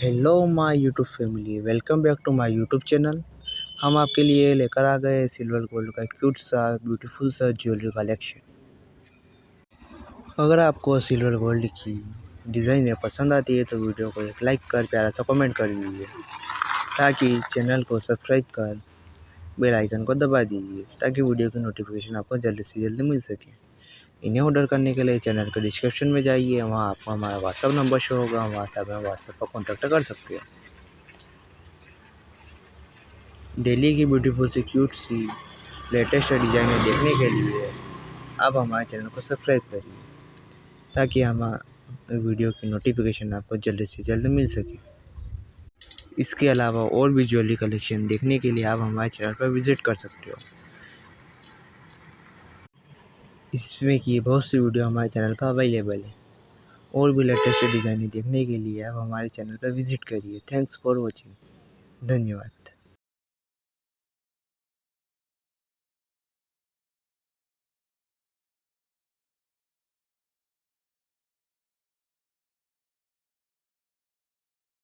Hello my YouTube family, welcome back to my YouTube channel. हम आपके लिए लेकर आ गए सिल्वर गोल्ड का क्यूट सा ब्यूटीफुल सा ज्वेलरी कलेक्शन। अगर आपको सिल्वर गोल्ड की डिज़ाइनें पसंद आती है तो वीडियो को एक लाइक कर प्यारा सा कमेंट कर दीजिए, ताकि चैनल को सब्सक्राइब कर बेल आइकन को दबा दीजिए ताकि वीडियो की नोटिफिकेशन आपको जल्द से जल्द मिल सके। इन्हें ऑर्डर करने के लिए चैनल के डिस्क्रिप्शन में जाइए, वहाँ आपको हमारा व्हाट्सअप नंबर शो होगा, वहाँ से आप व्हाट्सएप पर कॉन्टैक्ट कर सकते हो। डेली की ब्यूटीफुल सी क्यूट सी लेटेस्ट डिज़ाइनें देखने के लिए आप हमारे चैनल को सब्सक्राइब करिए, ताकि हमारे वीडियो की नोटिफिकेशन आपको जल्द से जल्द मिल सके। इसके अलावा और भी ज्वेलरी कलेक्शन देखने के लिए आप हमारे चैनल पर विज़िट कर सकते हो। इसमें की बहुत सी वीडियो हमारे चैनल पर अवेलेबल है। और भी लेटेस्ट डिज़ाइनें देखने के लिए आप हमारे चैनल पर विज़िट करिए। Thanks for watching. धन्यवाद।